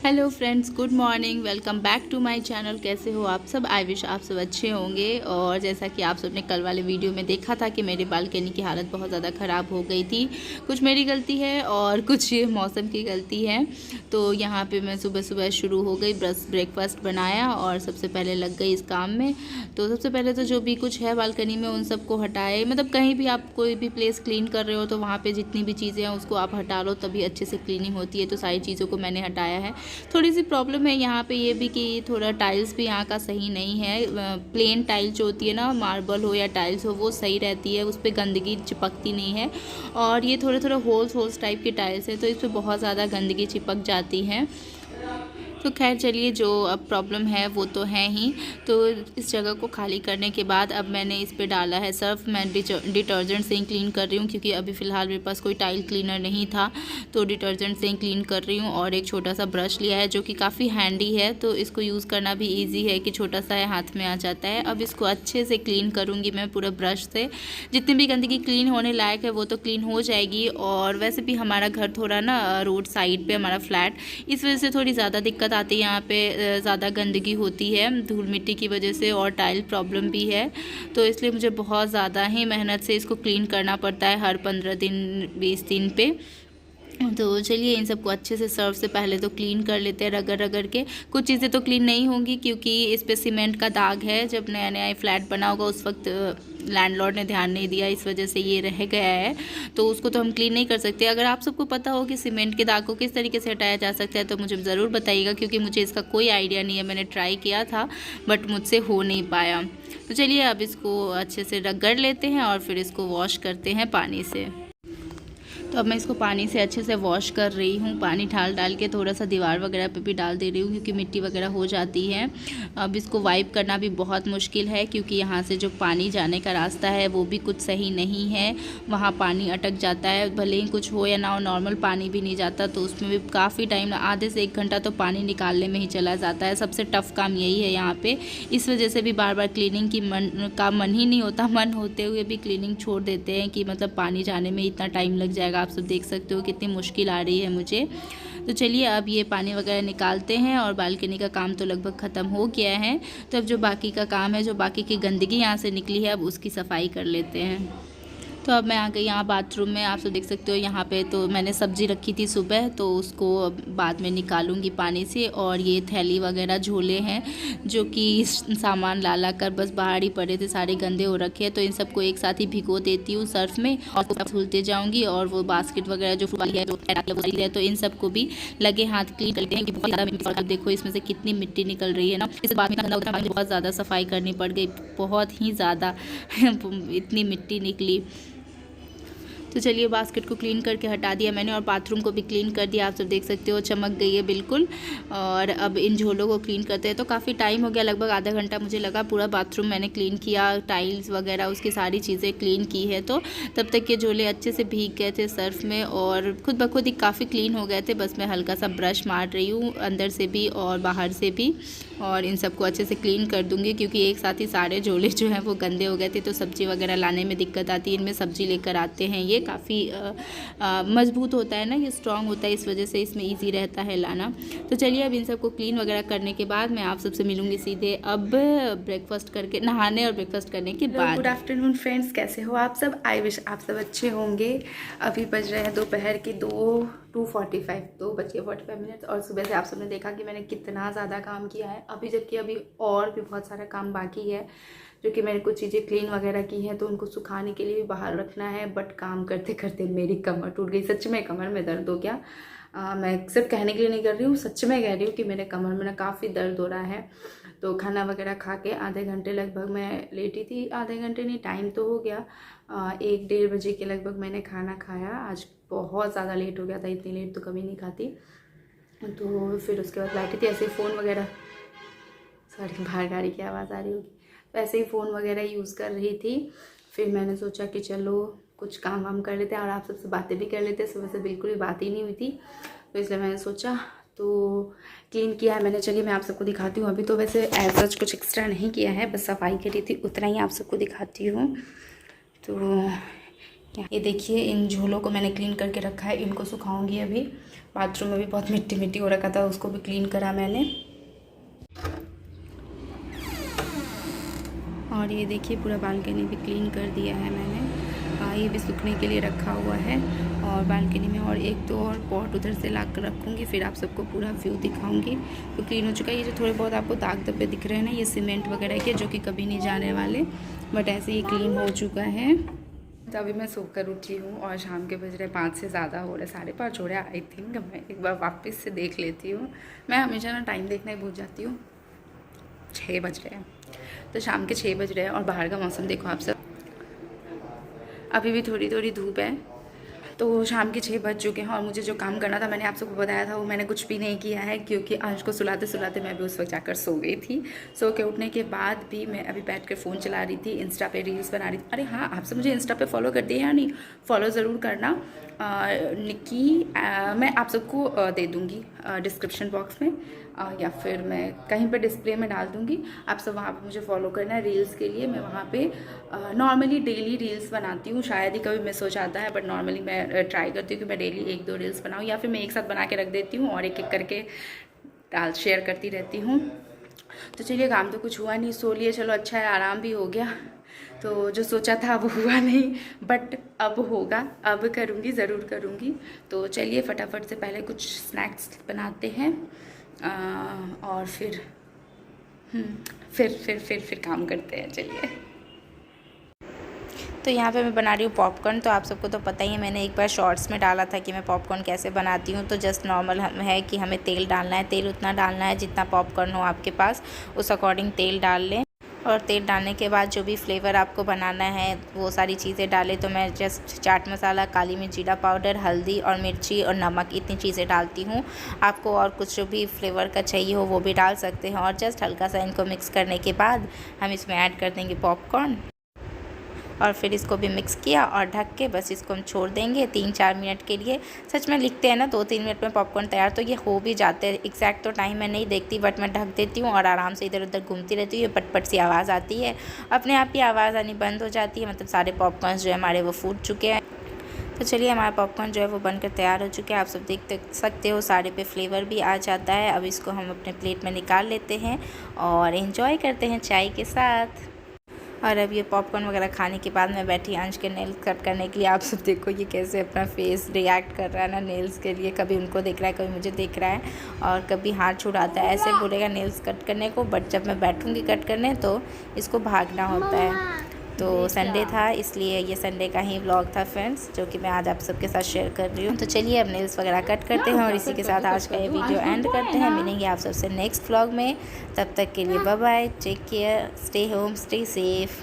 Hello friends, good morning. Welcome back to my channel. कैसे हो आप सब? आई विश आप सब अच्छे होंगे। और जैसा कि आप सब ने कल वाले वीडियो में देखा था कि मेरी बालकनी की हालत बहुत ज़्यादा ख़राब हो गई थी। कुछ मेरी गलती है और कुछ मौसम की गलती है। तो यहाँ पे मैं सुबह सुबह शुरू हो गई, ब्रेकफास्ट बनाया और सबसे पहले लग गई इस काम में। तो सबसे पहले तो जो भी कुछ है बालकनी में उन सबको हटाए। मतलब कहीं भी आप कोई भी प्लेस क्लीन कर रहे हो तो वहाँ पर जितनी भी चीज़ें हैं उसको आप हटा लो, तभी अच्छे से क्लीनिंग होती है। तो सारी चीज़ों को मैंने हटाया है। थोड़ी सी प्रॉब्लम है यहाँ पे ये भी कि थोड़ा टाइल्स भी यहाँ का सही नहीं है। प्लेन टाइल जो होती है ना, मार्बल हो या टाइल्स हो, वो सही रहती है, उस पर गंदगी चिपकती नहीं है। और ये थोड़े थोड़े होल्स टाइप के टाइल्स है तो इस पर बहुत ज़्यादा गंदगी चिपक जाती है। तो खैर चलिए, जो अब प्रॉब्लम है वो तो है ही। तो इस जगह को खाली करने के बाद अब मैंने इस पे डाला है सर्फ। मैं डिटर्जेंट से ही क्लीन कर रही हूँ क्योंकि अभी फ़िलहाल मेरे पास कोई टाइल क्लीनर नहीं था, तो डिटर्जेंट से ही क्लीन कर रही हूँ। और एक छोटा सा ब्रश लिया है जो कि काफ़ी हैंडी है, तो इसको यूज़ करना भी ईजी है कि छोटा सा है, हाथ में आ जाता है। अब इसको अच्छे से क्लीन करूँगी मैं पूरा ब्रश से। जितनी भी गंदगी क्लीन होने लायक है वो तो क्लीन हो जाएगी। और वैसे भी हमारा घर थोड़ा ना रोड साइड पर, हमारा फ्लैट, इस वजह से थोड़ी ज़्यादा दिक्कत आती है। यहाँ पे ज़्यादा गंदगी होती है धूल मिट्टी की वजह से, और टाइल प्रॉब्लम भी है। तो इसलिए मुझे बहुत ज़्यादा ही मेहनत से इसको क्लीन करना पड़ता है हर 15 दिन 20 दिन पे। तो चलिए, इन सबको अच्छे से सर्फ से पहले तो क्लीन कर लेते हैं रगड़ रगड़ के। कुछ चीज़ें तो क्लीन नहीं होंगी क्योंकि इस पे सीमेंट का दाग है। जब नया नया फ्लैट बना होगा उस वक्त लैंडलॉर्ड ने ध्यान नहीं दिया, इस वजह से ये रह गया है। तो उसको तो हम क्लीन नहीं कर सकते। अगर आप सबको पता हो कि सीमेंट के दाग को किस तरीके से हटाया जा सकता है तो मुझे ज़रूर बताइएगा, क्योंकि मुझे इसका कोई आइडिया नहीं है। मैंने ट्राई किया था बट मुझसे हो नहीं पाया। तो चलिए, अब इसको अच्छे से रगड़ लेते हैं और फिर इसको वॉश करते हैं पानी से। तो अब मैं इसको पानी से अच्छे से वॉश कर रही हूँ। पानी डाल के थोड़ा सा दीवार वगैरह पे भी डाल दे रही हूँ क्योंकि मिट्टी वगैरह हो जाती है। अब इसको वाइप करना भी बहुत मुश्किल है क्योंकि यहाँ से जो पानी जाने का रास्ता है वो भी कुछ सही नहीं है। वहाँ पानी अटक जाता है, भले ही कुछ हो या ना हो, नॉर्मल पानी भी नहीं जाता तो उसमें भी काफ़ी टाइम, आधे से 1 घंटा तो पानी निकालने में ही चला जाता है। सबसे टफ़ काम यही है यहाँ पर। इस वजह से भी बार बार क्लीनिंग का मन ही नहीं होता। मन होते हुए भी क्लीनिंग छोड़ देते हैं कि मतलब पानी जाने में इतना टाइम लग जाएगा। आप सब देख सकते हो कितनी मुश्किल आ रही है मुझे। तो चलिए, अब ये पानी वगैरह निकालते हैं और बालकनी का काम तो लगभग ख़त्म हो गया है। तो अब जो बाकी का काम है, जो बाकी की गंदगी यहाँ से निकली है, अब उसकी सफाई कर लेते हैं। तो अब मैं आ गई यहाँ बाथरूम में। आप सब देख सकते हो यहाँ पे तो मैंने सब्ज़ी रखी थी सुबह, तो उसको बाद में निकालूंगी पानी से। और ये थैली वगैरह झोले हैं जो कि सामान ला कर बस बाहर ही पड़े थे, सारे गंदे हो रखे हैं। तो इन सबको एक साथ ही भिगो देती हूँ सर्फ में और धुलते जाऊँगी। और वो बास्केट वगैरह जो वाली है, जो है, तो इन सबको भी लगे हाथ क्लीन करते हैं कि बहुत ज़्यादा, देखो इसमें से कितनी मिट्टी निकल रही है ना। इस बाद में बहुत ज़्यादा सफाई करनी पड़ गई, बहुत ही ज़्यादा इतनी मिट्टी निकली। तो चलिए, बास्केट को क्लीन करके हटा दिया मैंने और बाथरूम को भी क्लीन कर दिया। आप सब देख सकते हो चमक गई है बिल्कुल। और अब इन झोलों को क्लीन करते हैं। तो काफ़ी टाइम हो गया, लगभग आधा घंटा मुझे लगा। पूरा बाथरूम मैंने क्लीन किया, टाइल्स वगैरह उसकी सारी चीज़ें क्लीन की है। तो तब तक ये झोले अच्छे से भीग गए थे सर्फ में और खुद ब खुद ही काफ़ी क्लीन हो गए थे। बस मैं हल्का सा ब्रश मार रही हूँ अंदर से भी और बाहर से भी, और इन सबको अच्छे से क्लीन कर दूँगी क्योंकि एक साथ ही सारे झोले जो हैं वो गंदे हो गए थे। तो सब्ज़ी वगैरह लाने में दिक्कत आती है। इनमें सब्ज़ी लेकर आते हैं, ये काफ़ी मजबूत होता है ना, ये स्ट्रॉन्ग होता है, इस वजह से इसमें ईजी रहता है लाना। तो चलिए, अब इन सबको क्लीन वगैरह करने के बाद मैं आप सबसे मिलूँगी सीधे अब ब्रेकफास्ट करके, नहाने और ब्रेकफास्ट करने के बाद। गुड आफ्टरनून फ्रेंड्स, कैसे हो आप सब? आई विश आप सब अच्छे होंगे। अभी बज रहे हैं दोपहर के 2:45 और सुबह से आप सबने देखा कि मैंने कितना ज़्यादा काम किया है अभी, जबकि अभी और भी बहुत सारा काम बाकी है जो कि मैंने कुछ चीज़ें क्लीन वगैरह की हैं तो उनको सुखाने के लिए भी बाहर रखना है। बट काम करते करते मेरी कमर टूट गई। सच में कमर में दर्द हो गया। मैं सिर्फ कहने के लिए नहीं कर रही हूँ, सच में कह रही हूँ कि मेरे कमर में ना काफ़ी दर्द हो रहा है। तो खाना वगैरह खा के आधे घंटे लगभग मैं लेटी थी, आधे घंटे नहीं, टाइम तो हो गया 1-1:30 बजे के लगभग मैंने खाना खाया। आज बहुत ज़्यादा लेट हो गया था, इतनी लेट तो कभी नहीं खाती। तो फिर उसके बाद बैठी थी ऐसे ही फ़ोन वगैरह, सॉरी बाहर गाड़ी की आवाज़ आ रही होगी, तो ऐसे ही फ़ोन वगैरह यूज़ कर रही थी। फिर मैंने सोचा कि चलो कुछ काम वाम कर लेते हैं और आप सबसे बातें भी कर लेते हैं। सुबह से बिल्कुल भी बात ही नहीं हुई थी, तो इसलिए मैंने सोचा, तो क्लीन किया है मैंने। चलिए मैं आप सबको दिखाती हूँ। अभी तो वैसे एज सच कुछ एक्स्ट्रा नहीं किया है, बस सफाई करी थी, उतना ही आप सबको दिखाती हूँ। तो ये देखिए इन झोलों को मैंने क्लीन करके रखा है, इनको सुखाऊंगी अभी। बाथरूम में भी बहुत मिट्टी मिट्टी हो रखा था, उसको भी क्लीन करा मैंने। और ये देखिए पूरा बालकनी भी क्लीन कर दिया है मैंने। ये भी सूखने के लिए रखा हुआ है। और बालकनी में और एक दो और पॉट उधर से ला कर रखूँगी, फिर आप सबको पूरा व्यू दिखाऊंगी। तो क्लीन हो चुका है। ये जो थोड़े बहुत आपको दाग धब्बे दिख रहे हैं ना, ये सीमेंट वगैरह के, जो कि कभी नहीं जाने वाले, बट ऐसे ही क्लीन हो चुका है। तो अभी मैं सोकर उठी हूँ और शाम के बज रहे 5 से ज़्यादा हो रहे, 5:30 हो रहे आई थिंक। मैं एक बार वापस से देख लेती हूँ। मैं हमेशा ना टाइम देखना ही भूल जाती हूँ। 6 बज रहे हैं, तो शाम के 6 बज रहे हैं और बाहर का मौसम देखो आप सब। अभी भी थोड़ी थोड़ी धूप है, तो शाम के 6 बज चुके हैं। और मुझे जो काम करना था, मैंने आप सबको बताया था, वो मैंने कुछ भी नहीं किया है, क्योंकि अंश को सुलाते सुलाते मैं भी उस वक्त जाकर सो गई थी। सो के उठने के बाद भी मैं अभी बैठ कर फ़ोन चला रही थी, इंस्टा पे रील्स बना रही थी। अरे हाँ, आप सब मुझे इंस्टा पे फॉलो कर दिए या नहीं? फॉलो ज़रूर करना। निक्की मैं आप सबको दे दूँगी डिस्क्रिप्शन बॉक्स में, या फिर मैं कहीं पर डिस्प्ले में डाल दूँगी। आप सब वहाँ पे मुझे फॉलो करना है रील्स के लिए। मैं वहाँ पे नॉर्मली डेली रील्स बनाती हूँ, शायद ही कभी मिस हो जाता है, बट नॉर्मली मैं ट्राई करती हूँ कि मैं डेली 1-2 रील्स बनाऊँ, या फिर मैं एक साथ बना के रख देती हूँ और एक एक करके शेयर करती रहती हूँ। तो चलिए, काम तो कुछ हुआ नहीं, सो लिए, चलो अच्छा है, आराम भी हो गया। तो जो सोचा था वो हुआ नहीं, बट अब होगा, अब करूँगी, ज़रूर करूँगी। तो चलिए फटाफट से पहले कुछ स्नैक्स बनाते हैं और फिर काम करते हैं। चलिए, तो यहाँ पे मैं बना रही हूँ पॉपकॉर्न। तो आप सबको तो पता ही है, मैंने एक बार शॉर्ट्स में डाला था कि मैं पॉपकॉर्न कैसे बनाती हूँ। तो जस्ट नॉर्मल है कि हमें तेल डालना है, तेल उतना डालना है जितना पॉपकॉर्न हो आपके पास, उस अकॉर्डिंग तेल डाल लें। और तेल डालने के बाद जो भी फ्लेवर आपको बनाना है वो सारी चीज़ें डालें। तो मैं जस्ट चाट मसाला, काली मिर्च, जीरा पाउडर, हल्दी और मिर्ची और नमक, इतनी चीज़ें डालती हूँ। आपको और कुछ जो भी फ्लेवर का चाहिए हो वो भी डाल सकते हैं। और जस्ट हल्का सा इनको मिक्स करने के बाद हम इसमें ऐड कर देंगे पॉपकॉर्न, और फिर इसको भी मिक्स किया और ढक के बस इसको हम छोड़ देंगे 3-4 मिनट के लिए। सच में लिखते हैं ना 2-3 मिनट में पॉपकॉर्न तैयार, तो ये हो भी जाते हैं। एग्जैक्ट तो टाइम मैं नहीं देखती, बट मैं ढक देती हूँ और आराम से इधर उधर घूमती रहती हूँ। ये पटपट सी आवाज़ आती है, अपने आप ही आवाज़ आनी बंद हो जाती है, मतलब सारे पॉपकॉर्न जो है हमारे वो फूट चुके हैं। तो चलिए, हमारा पॉपकॉर्न जो है वो बनकर तैयार हो चुके हैं। आप सब देख सकते हो, सारे पे फ्लेवर भी आ जाता है। अब इसको हम अपने प्लेट में निकाल लेते हैं और एंजॉय करते हैं चाय के साथ। और अब ये पॉपकॉर्न वगैरह खाने के बाद मैं बैठी अंश के नेल्स कट करने के लिए। आप सब देखो ये कैसे अपना फेस रिएक्ट कर रहा है ना नेल्स के लिए, कभी उनको देख रहा है, कभी मुझे देख रहा है, और कभी हाथ छुड़ाता है, ऐसे बोलेगा नेल्स कट करने को। बट जब मैं बैठूंगी कट करने तो इसको भागना होता है। तो संडे था, इसलिए ये संडे का ही व्लॉग था फ्रेंड्स, जो कि मैं आज आप सबके साथ शेयर कर रही हूँ। तो चलिए अब नेल्स वगैरह कट करते हैं और इसी के साथ आज का ये वीडियो एंड करते हैं। मिलेंगे आप सबसे नेक्स्ट व्लॉग में, तब तक के लिए bye bye, take care, stay home, stay safe.